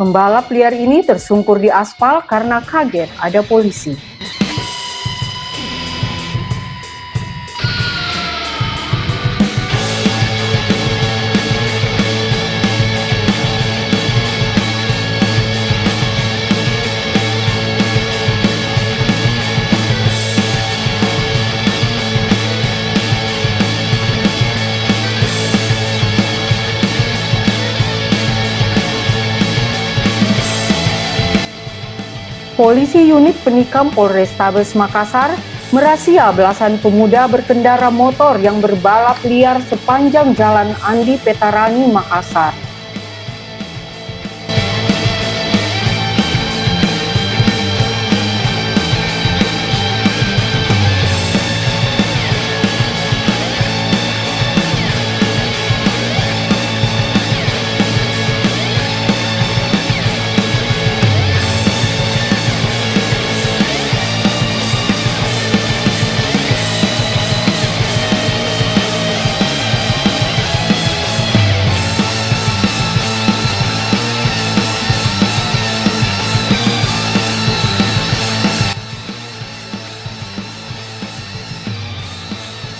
Pembalap liar ini tersungkur di aspal karena kaget ada polisi. Polisi unit Penikam Polrestabes Makassar merazia belasan pemuda berkendara motor yang berbalap liar sepanjang Jalan Andi Petarani, Makassar.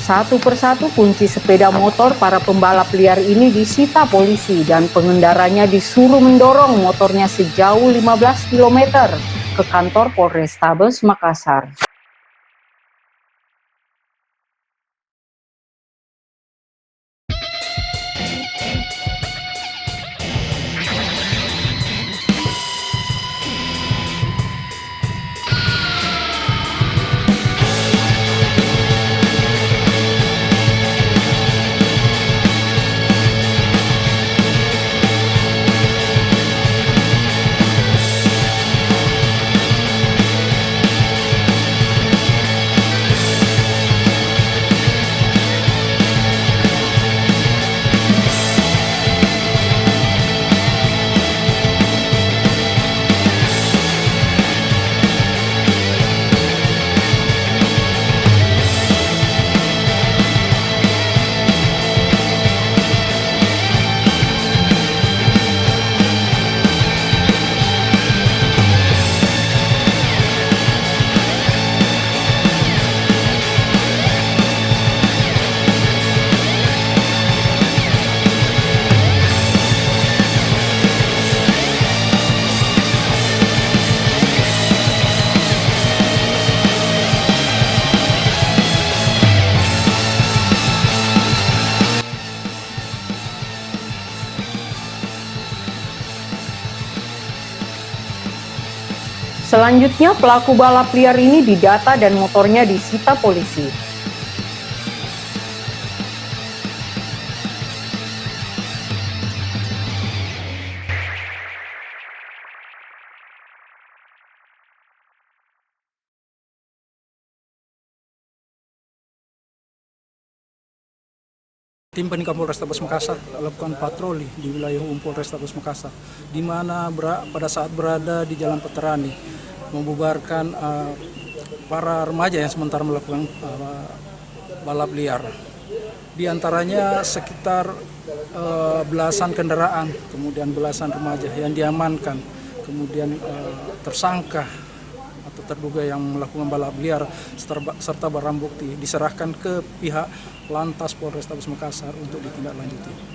Satu persatu kunci sepeda motor para pembalap liar ini disita polisi dan pengendaranya disuruh mendorong motornya sejauh 15 km ke kantor Polrestabes Makassar. Selanjutnya, pelaku balap liar ini didata dan motornya disita polisi. Tim Penikam Polrestabes Makassar melakukan patroli di wilayah umum Polrestabes Makassar, di mana pada saat berada di Jalan Petarani, membubarkan para remaja yang sementara melakukan balap liar. Di antaranya sekitar belasan kendaraan, kemudian belasan remaja yang diamankan, kemudian tersangka atau terduga yang melakukan balap liar serta barang bukti diserahkan ke pihak Lantas Polrestabes Makassar untuk ditindaklanjuti.